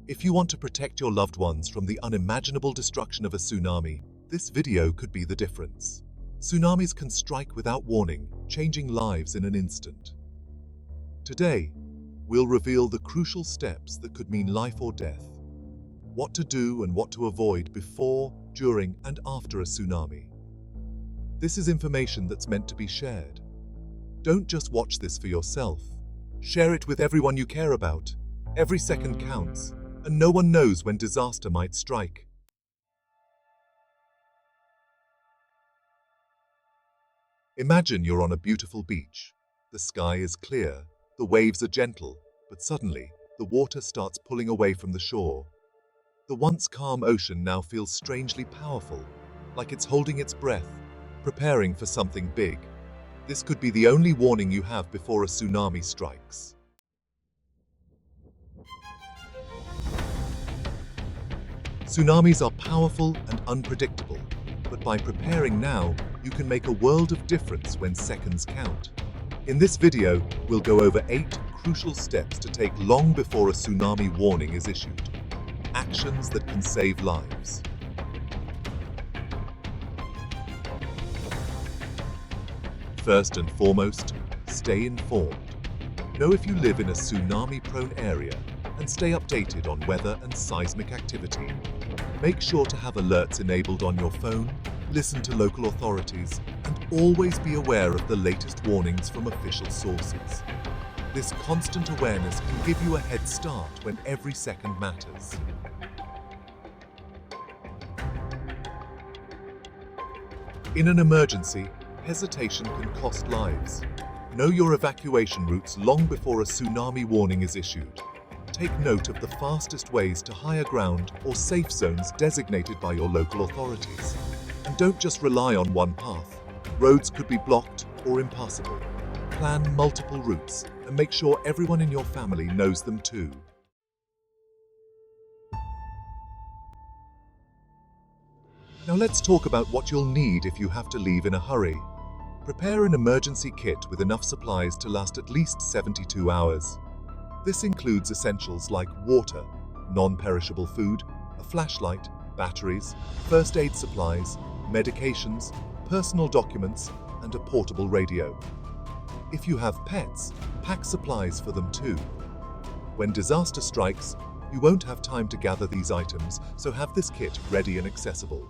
If you want to protect your loved ones from the unimaginable destruction of a tsunami, this video could be the difference. Tsunamis can strike without warning, changing lives in an instant. Today, we'll reveal the crucial steps that could mean life or death. What to do and what to avoid before, during, and after a tsunami. This is information that's meant to be shared. Don't just watch this for yourself. Share it with everyone you care about. Every second counts, and no one knows when disaster might strike. Imagine you're on a beautiful beach. The sky is clear, the waves are gentle, but suddenly, the water starts pulling away from the shore. The once calm ocean now feels strangely powerful, like it's holding its breath, preparing for something big. This could be the only warning you have before a tsunami strikes. Tsunamis are powerful and unpredictable, but by preparing now, you can make a world of difference when seconds count. In this video, we'll go over 8 crucial steps to take long before a tsunami warning is issued. Actions that can save lives. First and foremost, stay informed. Know if you live in a tsunami-prone area and stay updated on weather and seismic activity. Make sure to have alerts enabled on your phone, listen to local authorities, and always be aware of the latest warnings from official sources. This constant awareness can give you a head start when every second matters. In an emergency, hesitation can cost lives. Know your evacuation routes long before a tsunami warning is issued. Take note of the fastest ways to higher ground or safe zones designated by your local authorities. And don't just rely on one path. Roads could be blocked or impassable. Plan multiple routes and make sure everyone in your family knows them too. Now let's talk about what you'll need if you have to leave in a hurry. Prepare an emergency kit with enough supplies to last at least 72 hours. This includes essentials like water, non-perishable food, a flashlight, batteries, first aid supplies, medications, personal documents, and a portable radio. If you have pets, pack supplies for them too. When disaster strikes, you won't have time to gather these items, so have this kit ready and accessible.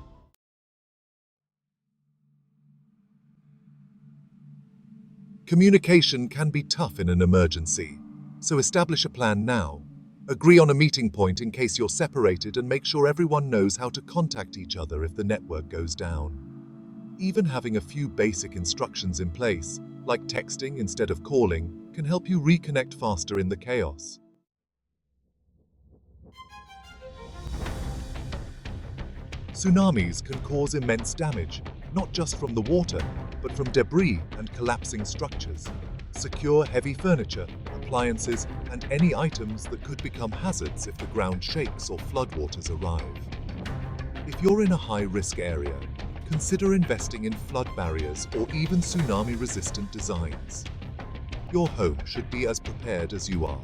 Communication can be tough in an emergency, so establish a plan now. Agree on a meeting point in case you're separated and make sure everyone knows how to contact each other if the network goes down. Even having a few basic instructions in place, like texting instead of calling, can help you reconnect faster in the chaos. Tsunamis can cause immense damage, not just from the water, but from debris and collapsing structures. Secure heavy furniture, appliances, and any items that could become hazards if the ground shakes or floodwaters arrive. If you're in a high-risk area, consider investing in flood barriers or even tsunami-resistant designs. Your home should be as prepared as you are.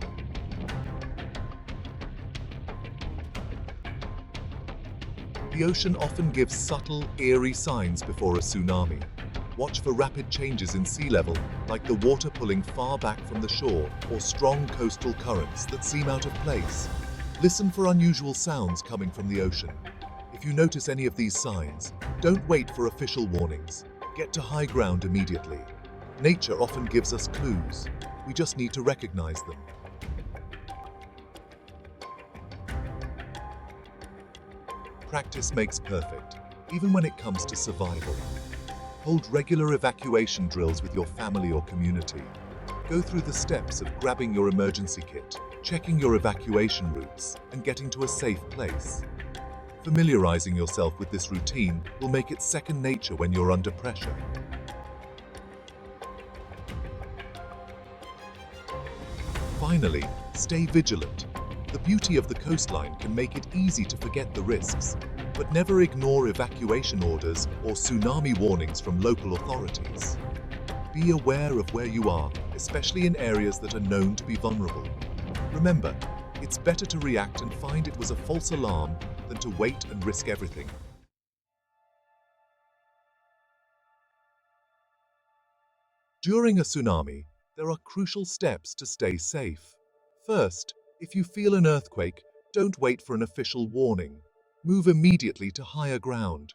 The ocean often gives subtle, eerie signs before a tsunami. Watch for rapid changes in sea level, like the water pulling far back from the shore, or strong coastal currents that seem out of place. Listen for unusual sounds coming from the ocean. If you notice any of these signs, don't wait for official warnings. Get to high ground immediately. Nature often gives us clues. We just need to recognize them. Practice makes perfect, even when it comes to survival. Hold regular evacuation drills with your family or community. Go through the steps of grabbing your emergency kit, checking your evacuation routes, and getting to a safe place. Familiarizing yourself with this routine will make it second nature when you're under pressure. Finally, stay vigilant. The beauty of the coastline can make it easy to forget the risks, but never ignore evacuation orders or tsunami warnings from local authorities. Be aware of where you are, especially in areas that are known to be vulnerable. Remember, It's better to react and find it was a false alarm than to wait and risk everything. During a tsunami, there are crucial steps to stay safe. First, if you feel an earthquake, don't wait for an official warning. Move immediately to higher ground.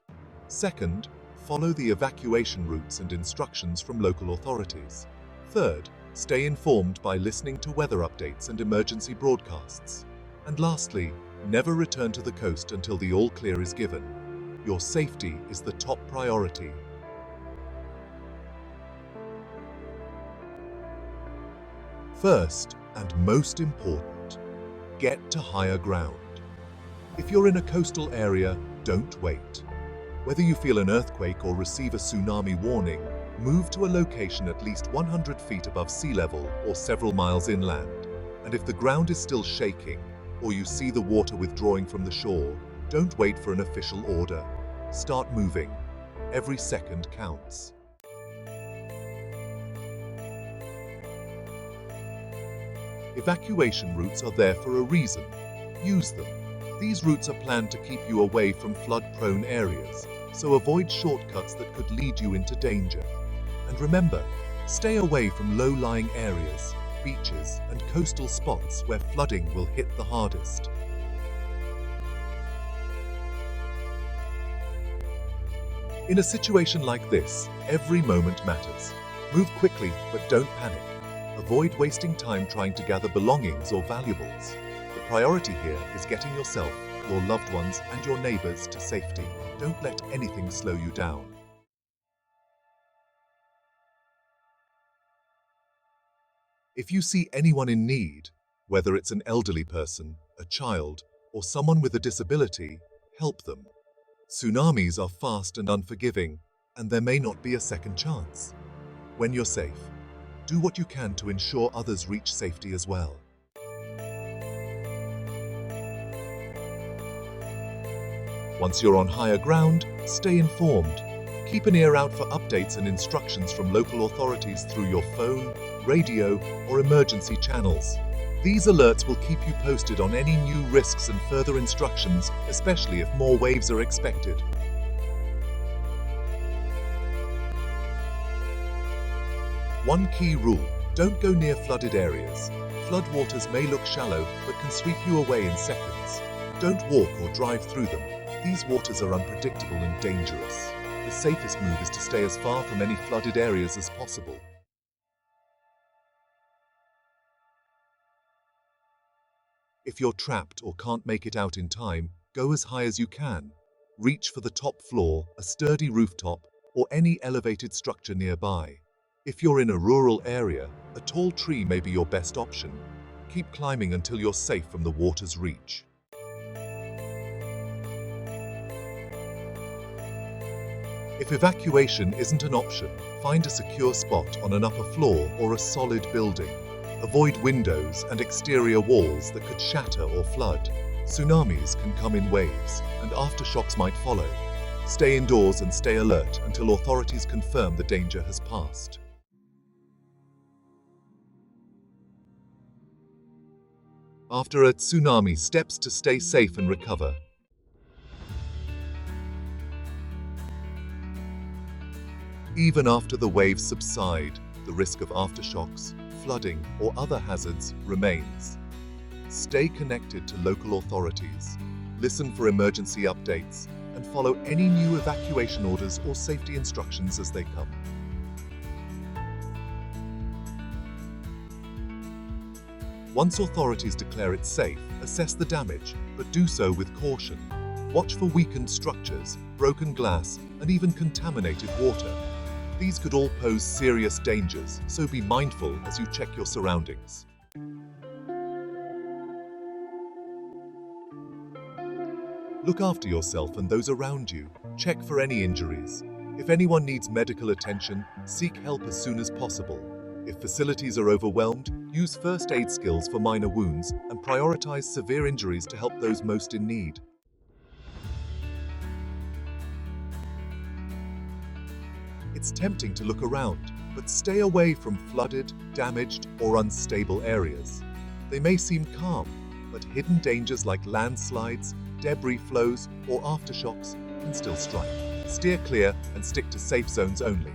Second, follow the evacuation routes and instructions from local authorities. Third, stay informed by listening to weather updates and emergency broadcasts. And lastly, never return to the coast until the all clear is given. Your safety is the top priority. First, and most important, get to higher ground. If you're in a coastal area, don't wait. Whether you feel an earthquake or receive a tsunami warning, move to a location at least 100 feet above sea level or several miles inland. And if the ground is still shaking, or you see the water withdrawing from the shore, don't wait for an official order. Start moving. Every second counts. Evacuation routes are there for a reason. Use them. These routes are planned to keep you away from flood-prone areas, so avoid shortcuts that could lead you into danger. And remember, stay away from low-lying areas, beaches, and coastal spots where flooding will hit the hardest. In a situation like this, every moment matters. Move quickly, but don't panic. Avoid wasting time trying to gather belongings or valuables. The priority here is getting yourself, your loved ones, and your neighbors to safety. Don't let anything slow you down. If you see anyone in need, whether it's an elderly person, a child, or someone with a disability, help them. Tsunamis are fast and unforgiving, and there may not be a second chance. When you're safe, do what you can to ensure others reach safety as well. Once you're on higher ground, stay informed. Keep an ear out for updates and instructions from local authorities through your phone, radio, or emergency channels. These alerts will keep you posted on any new risks and further instructions, especially if more waves are expected. One key rule: don't go near flooded areas. Floodwaters may look shallow, but can sweep you away in seconds. Don't walk or drive through them. These waters are unpredictable and dangerous. The safest move is to stay as far from any flooded areas as possible. If you're trapped or can't make it out in time, go as high as you can. Reach for the top floor, a sturdy rooftop, or any elevated structure nearby. If you're in a rural area, a tall tree may be your best option. Keep climbing until you're safe from the water's reach. If evacuation isn't an option, find a secure spot on an upper floor or a solid building. Avoid windows and exterior walls that could shatter or flood. Tsunamis can come in waves, and aftershocks might follow. Stay indoors and stay alert until authorities confirm the danger has passed. After a tsunami, steps to stay safe and recover. Even after the waves subside, the risk of aftershocks, flooding, or other hazards remains. Stay connected to local authorities, listen for emergency updates, and follow any new evacuation orders or safety instructions as they come. Once authorities declare it safe, assess the damage, but do so with caution. Watch for weakened structures, broken glass, and even contaminated water. These could all pose serious dangers, so be mindful as you check your surroundings. Look after yourself and those around you. Check for any injuries. If anyone needs medical attention, seek help as soon as possible. If facilities are overwhelmed, use first aid skills for minor wounds and prioritize severe injuries to help those most in need. It's tempting to look around, but stay away from flooded, damaged, or unstable areas. They may seem calm, but hidden dangers like landslides, debris flows, or aftershocks can still strike. Steer clear and stick to safe zones only.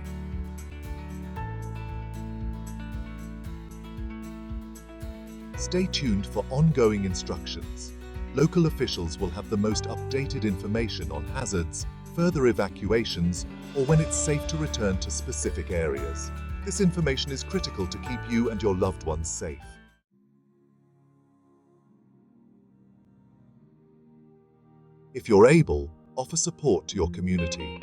Stay tuned for ongoing instructions. Local officials will have the most updated information on hazards, further evacuations, or when it's safe to return to specific areas. This information is critical to keep you and your loved ones safe. If you're able, offer support to your community.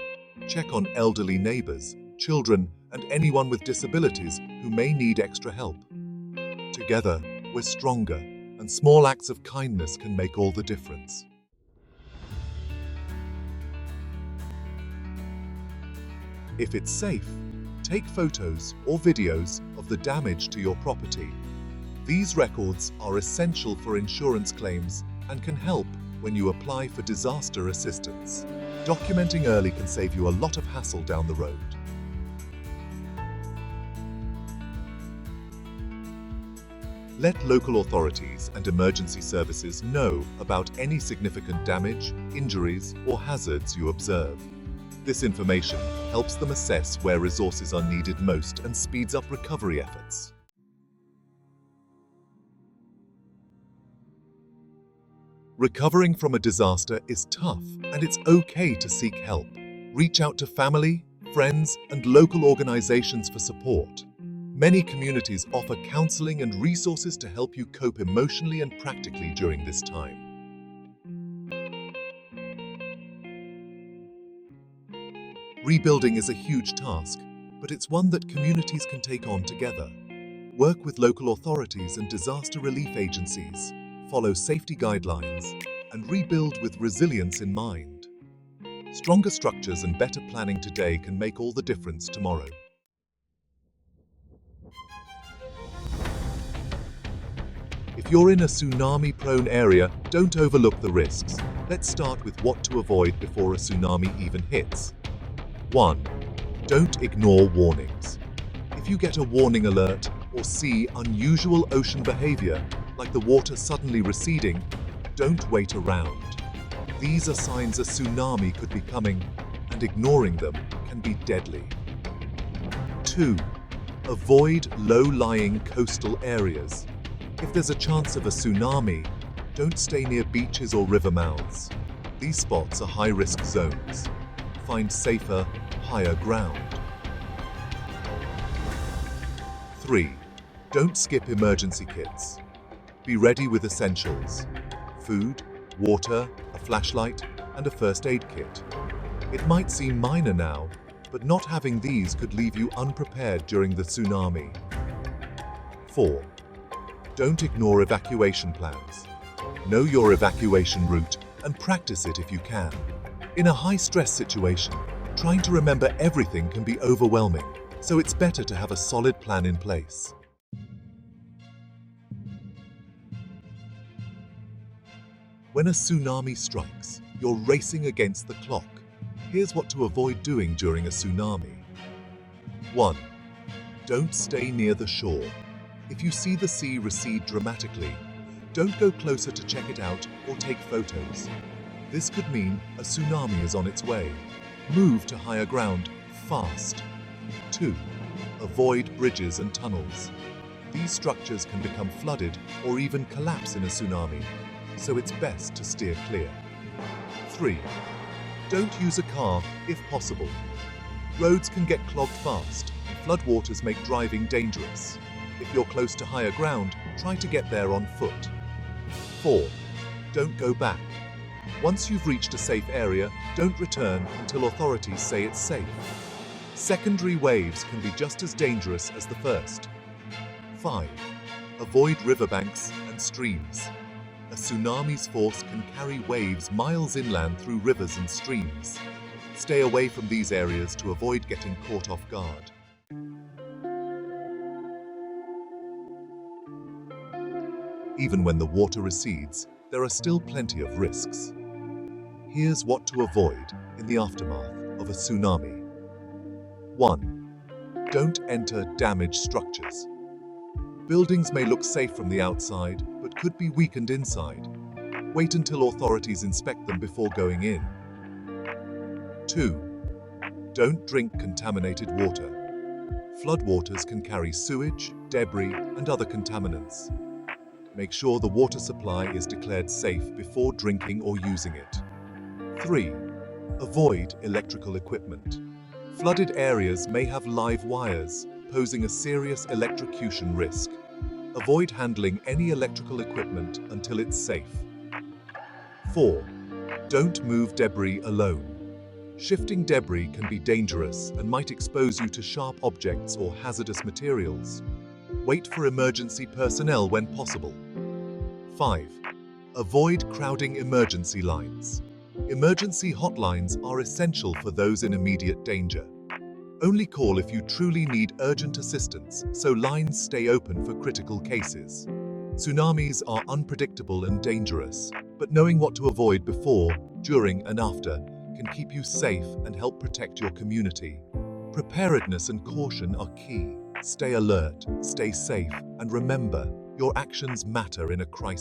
Check on elderly neighbors, children, and anyone with disabilities who may need extra help. Together, we're stronger, and small acts of kindness can make all the difference. If it's safe, take photos or videos of the damage to your property. These records are essential for insurance claims and can help when you apply for disaster assistance. Documenting early can save you a lot of hassle down the road. Let local authorities and emergency services know about any significant damage, injuries, or hazards you observe. This information helps them assess where resources are needed most and speeds up recovery efforts. Recovering from a disaster is tough, and it's okay to seek help. Reach out to family, friends, and local organizations for support. Many communities offer counseling and resources to help you cope emotionally and practically during this time. Rebuilding is a huge task, but it's one that communities can take on together. Work with local authorities and disaster relief agencies, follow safety guidelines, and rebuild with resilience in mind. Stronger structures and better planning today can make all the difference tomorrow. If you're in a tsunami-prone area, don't overlook the risks. Let's start with what to avoid before a tsunami even hits. 1. Don't ignore warnings. If you get a warning alert or see unusual ocean behavior, like the water suddenly receding, don't wait around. These are signs a tsunami could be coming, and ignoring them can be deadly. 2. Avoid low-lying coastal areas. If there's a chance of a tsunami, don't stay near beaches or river mouths. These spots are high-risk zones. Find safer, higher ground. 3. Don't skip emergency kits. Be ready with essentials: food, water, a flashlight, and a first aid kit. It might seem minor now, but not having these could leave you unprepared during the tsunami. 4. Don't ignore evacuation plans. Know your evacuation route and practice it if you can. In a high-stress situation, trying to remember everything can be overwhelming, so it's better to have a solid plan in place. When a tsunami strikes, you're racing against the clock. Here's what to avoid doing during a tsunami. 1. Don't stay near the shore. If you see the sea recede dramatically, don't go closer to check it out or take photos. This could mean a tsunami is on its way. Move to higher ground fast. 2. Avoid bridges and tunnels. These structures can become flooded or even collapse in a tsunami, so it's best to steer clear. 3. Don't use a car if possible. Roads can get clogged fast, and floodwaters make driving dangerous. If you're close to higher ground, try to get there on foot. 4. Don't go back. Once you've reached a safe area, don't return until authorities say it's safe. Secondary waves can be just as dangerous as the first. 5. Avoid riverbanks and streams. A tsunami's force can carry waves miles inland through rivers and streams. Stay away from these areas to avoid getting caught off guard. Even when the water recedes, there are still plenty of risks. Here's what to avoid in the aftermath of a tsunami. 1. Don't enter damaged structures. Buildings may look safe from the outside, but but could be weakened inside. Wait until authorities inspect them before going in. 2. Don't drink contaminated water. Floodwaters can carry sewage, debris, and other contaminants. Make sure the water supply is declared safe before drinking or using it. 3. Avoid electrical equipment. Flooded areas may have live wires, posing a serious electrocution risk. Avoid handling any electrical equipment until it's safe. 4. Don't move debris alone. Shifting debris can be dangerous and might expose you to sharp objects or hazardous materials. Wait for emergency personnel when possible. 5. Avoid crowding emergency lines. Emergency hotlines are essential for those in immediate danger. Only call if you truly need urgent assistance, so lines stay open for critical cases. Tsunamis are unpredictable and dangerous, but knowing what to avoid before, during, and after can keep you safe and help protect your community. Preparedness and caution are key. Stay alert, stay safe, and remember, your actions matter in a crisis.